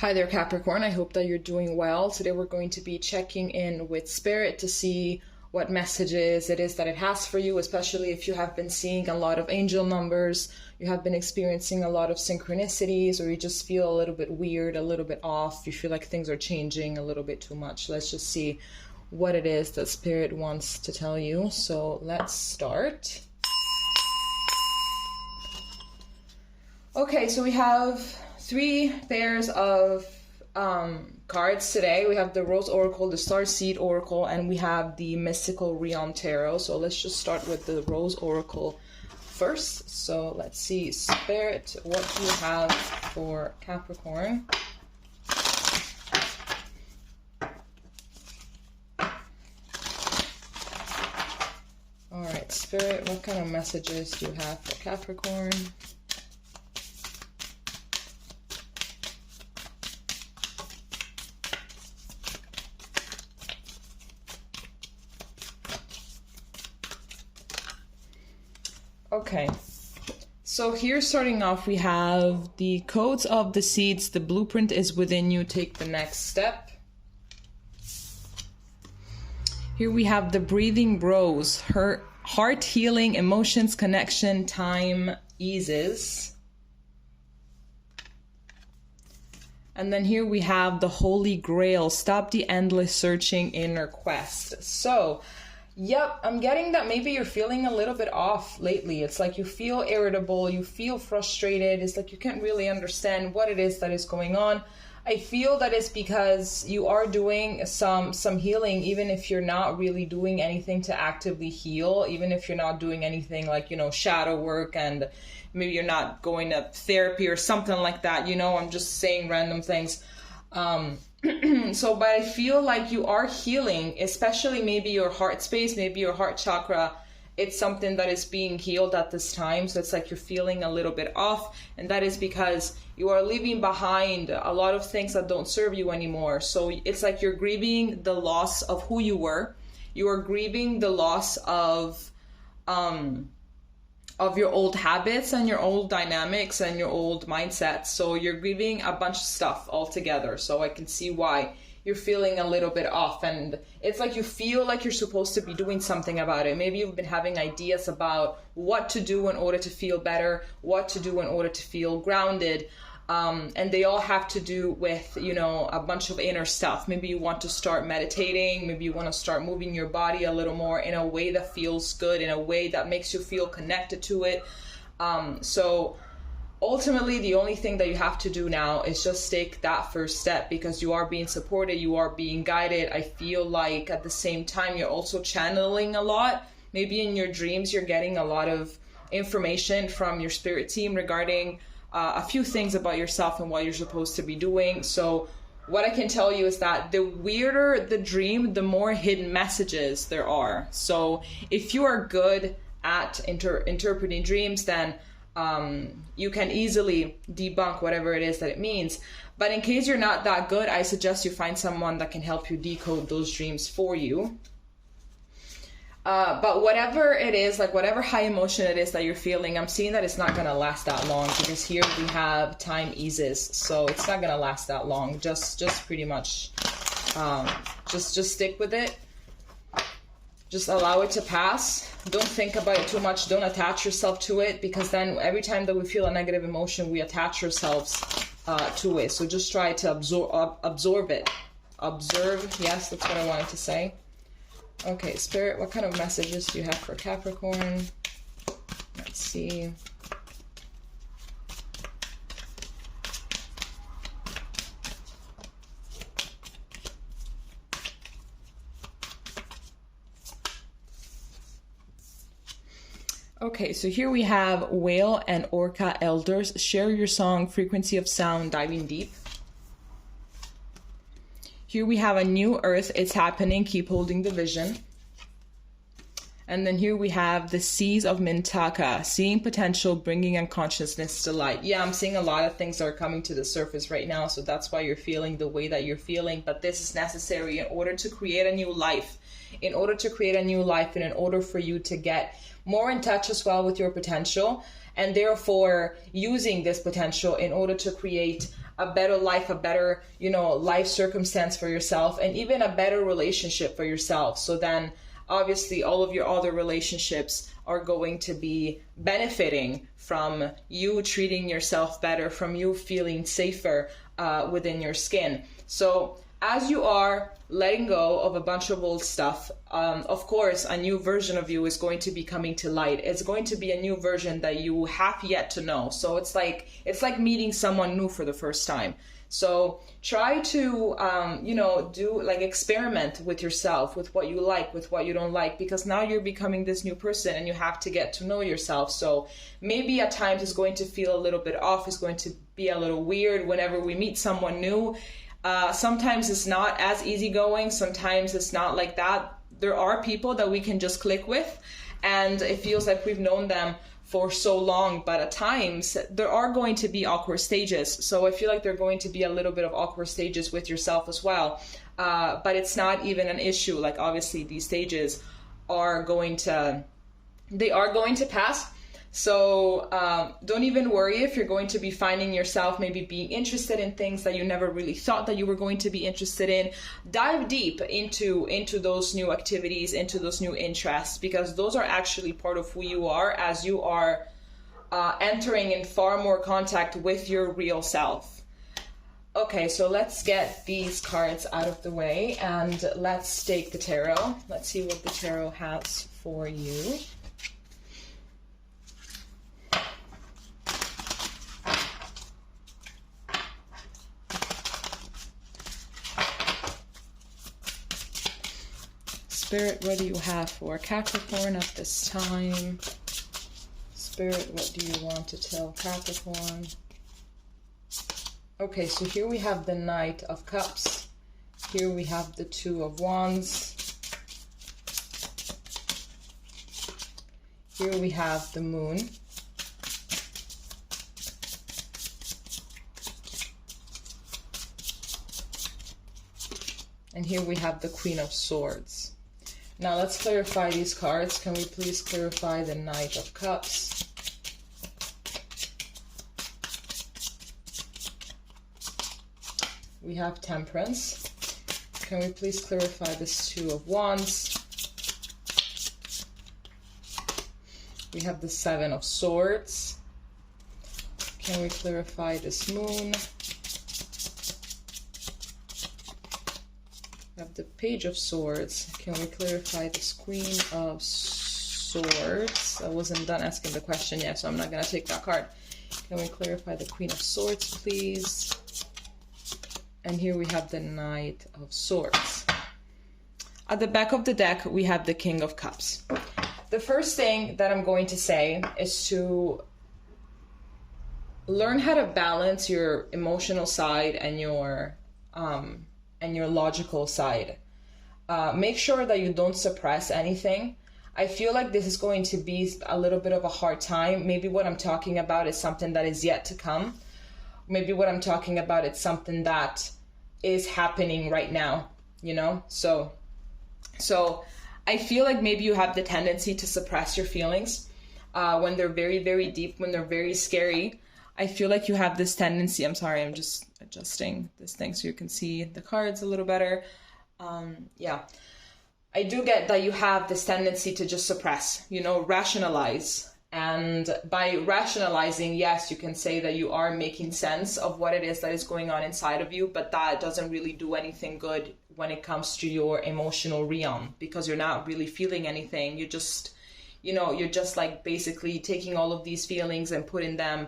Hi there, Capricorn. I hope that you're doing well. Today we're going to be checking in with Spirit to see what messages it is that it has for you, especially if you have been seeing a lot of angel numbers, you have been experiencing a lot of synchronicities, or you just feel a little bit weird, a little bit off, you feel like things are changing a little bit too much. Let's just see what it is that Spirit wants to tell you. So let's start. Okay, so we have three pairs of cards today. We have the Rose Oracle, the Starseed Oracle, and we have the Mystical Realm Tarot. So let's just start with the Rose Oracle first. So let's see, Spirit, what do you have for Capricorn? All right, Spirit, what kind of messages do you have for Capricorn? Okay, so here starting off, we have the codes of the seeds. The blueprint is within you. Take the next step. Here we have the breathing rose. Her heart healing, emotions, connection, time eases. And then here we have the Holy Grail. Stop the endless searching, inner quest. So, yep, I'm getting that maybe you're feeling a little bit off lately. It's like you feel irritable, you feel frustrated. It's like you can't really understand what it is that is going on. I feel that it's because you are doing some healing, even if you're not really doing anything to actively heal, even if you're not doing anything like, shadow work, and maybe you're not going to therapy or something like that. I'm just saying random things. So, but I feel like you are healing, especially maybe your heart space, maybe your heart chakra. It's something that is being healed at this time. So it's like you're feeling a little bit off, and that is because you are leaving behind a lot of things that don't serve you anymore. So it's like you're grieving the loss of who you were. You are grieving the loss of your old habits and your old dynamics and your old mindset. So you're grieving a bunch of stuff altogether. So I can see why you're feeling a little bit off, and it's like you feel like you're supposed to be doing something about it. Maybe you've been having ideas about what to do in order to feel better, what to do in order to feel grounded. And they all have to do with, a bunch of inner stuff. Maybe you want to start meditating. Maybe you want to start moving your body a little more in a way that feels good, in a way that makes you feel connected to it. So ultimately, the only thing that you have to do now is just take that first step, because you are being supported, you are being guided. I feel like at the same time, you're also channeling a lot. Maybe in your dreams, you're getting a lot of information from your spirit team regarding a few things about yourself and what you're supposed to be doing. So what I can tell you is that the weirder the dream, the more hidden messages there are. So if you are good at interpreting dreams, then you can easily debunk whatever it is that it means. But in case you're not that good, I suggest you find someone that can help you decode those dreams for you. But whatever it is, like whatever high emotion it is that you're feeling, I'm seeing that it's not going to last that long, because here we have time eases. So it's not going to last that long. Just pretty much, just stick with it. Just allow it to pass. Don't think about it too much. Don't attach yourself to it, because then every time that we feel a negative emotion, we attach ourselves to it. So just try to absorb it. Observe. Yes, that's what I wanted to say. Okay, Spirit, what kind of messages do you have for Capricorn? Let's see. Okay, so here we have Whale and Orca Elders. Share your song, frequency of sound, diving deep. Here we have a new earth. It's happening. Keep holding the vision. And then here we have the Seas of Mintaka, seeing potential, bringing unconsciousness to light. Yeah, I'm seeing a lot of things that are coming to the surface right now. So that's why you're feeling the way that you're feeling. But this is necessary in order to create a new life. In order to create a new life, and in order for you to get more in touch as well with your potential, and therefore using this potential in order to create a better life, a better, you know, life circumstance for yourself, and even a better relationship for yourself. So then obviously all of your other relationships are going to be benefiting from you treating yourself better, from you feeling safer within your skin. So as you are letting go of a bunch of old stuff, of course, a new version of you is going to be coming to light. It's going to be a new version that you have yet to know. So it's like meeting someone new for the first time. So try to, you know, do like experiment with yourself, with what you like, with what you don't like, because now you're becoming this new person and you have to get to know yourself. So maybe at times it's going to feel a little bit off. It's going to be a little weird whenever we meet someone new. Sometimes it's not as easygoing. Sometimes it's not like that. There are people that we can just click with, and it feels like we've known them for so long, but at times there are going to be awkward stages. So I feel like there are going to be a little bit of awkward stages with yourself as well. But it's not even an issue. Like obviously these stages are going to pass. So don't even worry if you're going to be finding yourself maybe being interested in things that you never really thought that you were going to be interested in. Dive deep into those new activities, into those new interests, because those are actually part of who you are as you are entering in far more contact with your real self. Okay, so let's get these cards out of the way and let's take the tarot. Let's see what the tarot has for you. Spirit, what do you have for Capricorn at this time? Spirit, what do you want to tell Capricorn? Okay, so here we have the Knight of Cups. Here we have the Two of Wands. Here we have the Moon. And here we have the Queen of Swords. Now let's clarify these cards. Can we please clarify the Knight of Cups? We have Temperance. Can we please clarify this Two of Wands? We have the Seven of Swords. Can we clarify this Moon? We have the Page of Swords. Can we clarify this Queen of Swords? I wasn't done asking the question yet, so I'm not going to take that card. Can we clarify the Queen of Swords, please? And here we have the Knight of Swords. At the back of the deck, we have the King of Cups. The first thing that I'm going to say is to learn how to balance your emotional side and your logical side. Make sure that you don't suppress anything. I feel like this is going to be a little bit of a hard time. Maybe what I'm talking about is something that is yet to come. Maybe what I'm talking about is something that is happening right now, you know? So I feel like maybe you have the tendency to suppress your feelings when they're very, very deep, when they're very scary. I feel like you have this tendency. I'm sorry, I'm just adjusting this thing so you can see the cards a little better. Yeah, I do get that you have this tendency to just suppress, you know, rationalize. And by rationalizing, yes, you can say that you are making sense of what it is that is going on inside of you, but that doesn't really do anything good when it comes to your emotional realm, because you're not really feeling anything. You just, you know, you're just like basically taking all of these feelings and putting them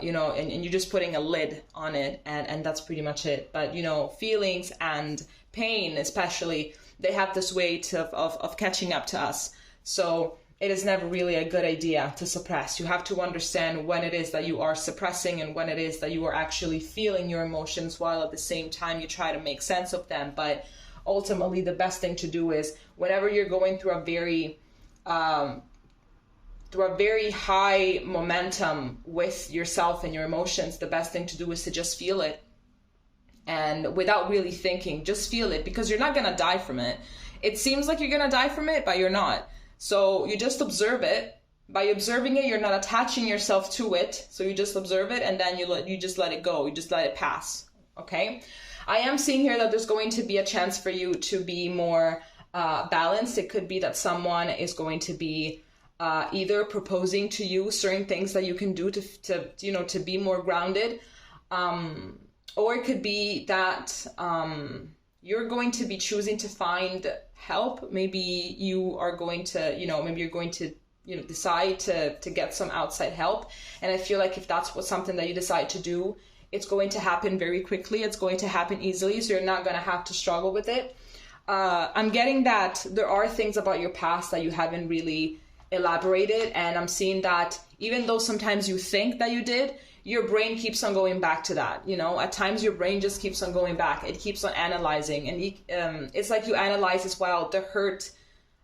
you know, and you're just putting a lid on it, and that's pretty much it. But, you know, feelings and pain especially, they have this way of catching up to us. So it is never really a good idea to suppress. You have to understand when it is that you are suppressing and when it is that you are actually feeling your emotions, while at the same time you try to make sense of them. But ultimately, the best thing to do is whenever you're going through a very high momentum with yourself and your emotions, the best thing to do is to just feel it. And without really thinking, just feel it, because you're not going to die from it. It seems like you're going to die from it, but you're not. So you just observe it, By observing it, you're not attaching yourself to it. So you just observe it and then you just let it go. You just let it pass. Okay. I am seeing here that there's going to be a chance for you to be more balanced. It could be that someone is going to be either proposing to you certain things that you can do to be more grounded, or it could be that you're going to be choosing to find help. Maybe you are going to, maybe you're going to decide to get some outside help. And I feel like if that's something that you decide to do, it's going to happen very quickly. It's going to happen easily. So you're not going to have to struggle with it. I'm getting that there are things about your past that you haven't really elaborated. And I'm seeing that even though sometimes you think that you did, your brain keeps on going back to that. At times your brain just keeps on going back. It keeps on analyzing. And it's like you analyze as well the hurt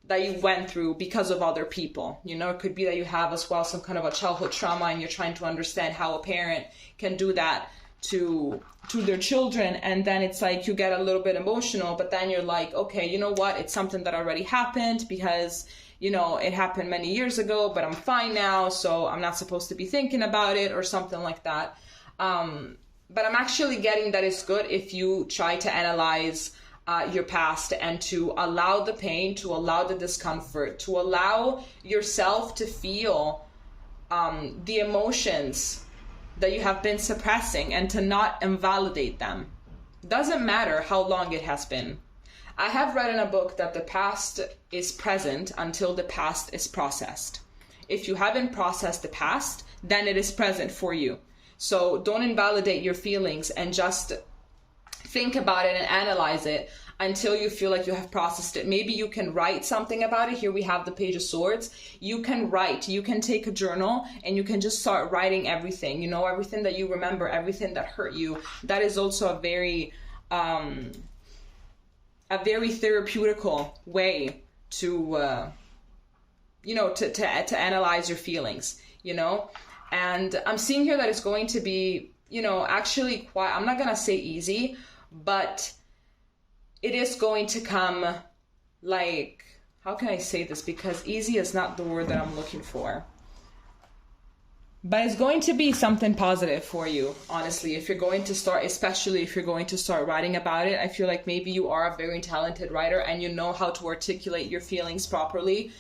that you went through because of other people. It could be that you have as well some kind of a childhood trauma and you're trying to understand how a parent can do that to their children. And then it's like you get a little bit emotional, but then you're like, okay, you know what? It's something that already happened because, it happened many years ago, but I'm fine now. So I'm not supposed to be thinking about it or something like that. But I'm actually getting that it's good if you try to analyze your past and to allow the pain, to allow the discomfort, to allow yourself to feel the emotions that you have been suppressing and to not invalidate them. Doesn't matter how long it has been. I have read in a book that the past is present until the past is processed. If you haven't processed the past, then it is present for you. So don't invalidate your feelings and just think about it and analyze it until you feel like you have processed it. Maybe you can write something about it. Here we have the Page of Swords. You can write, you can take a journal and you can just start writing everything, everything that you remember, everything that hurt you. That is also a very therapeutical way to analyze your feelings, and I'm seeing here that it's going to be, actually quite, I'm not going to say easy, but it is going to come like, how can I say this? Because easy is not the word that I'm looking for. But it's going to be something positive for you, honestly, if you're going to start, especially if you're going to start writing about it. I feel like maybe you are a very talented writer and you know how to articulate your feelings properly.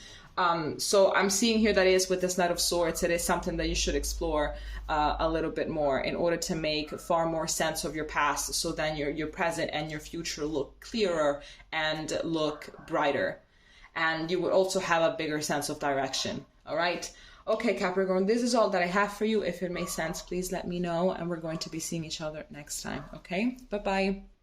So I'm seeing here that is with this Knight of Swords, it is something that you should explore a little bit more in order to make far more sense of your past. So then your present and your future look clearer and look brighter. And you would also have a bigger sense of direction. All right. Okay, Capricorn, this is all that I have for you. If it makes sense, please let me know. And we're going to be seeing each other next time. Okay. Bye-bye.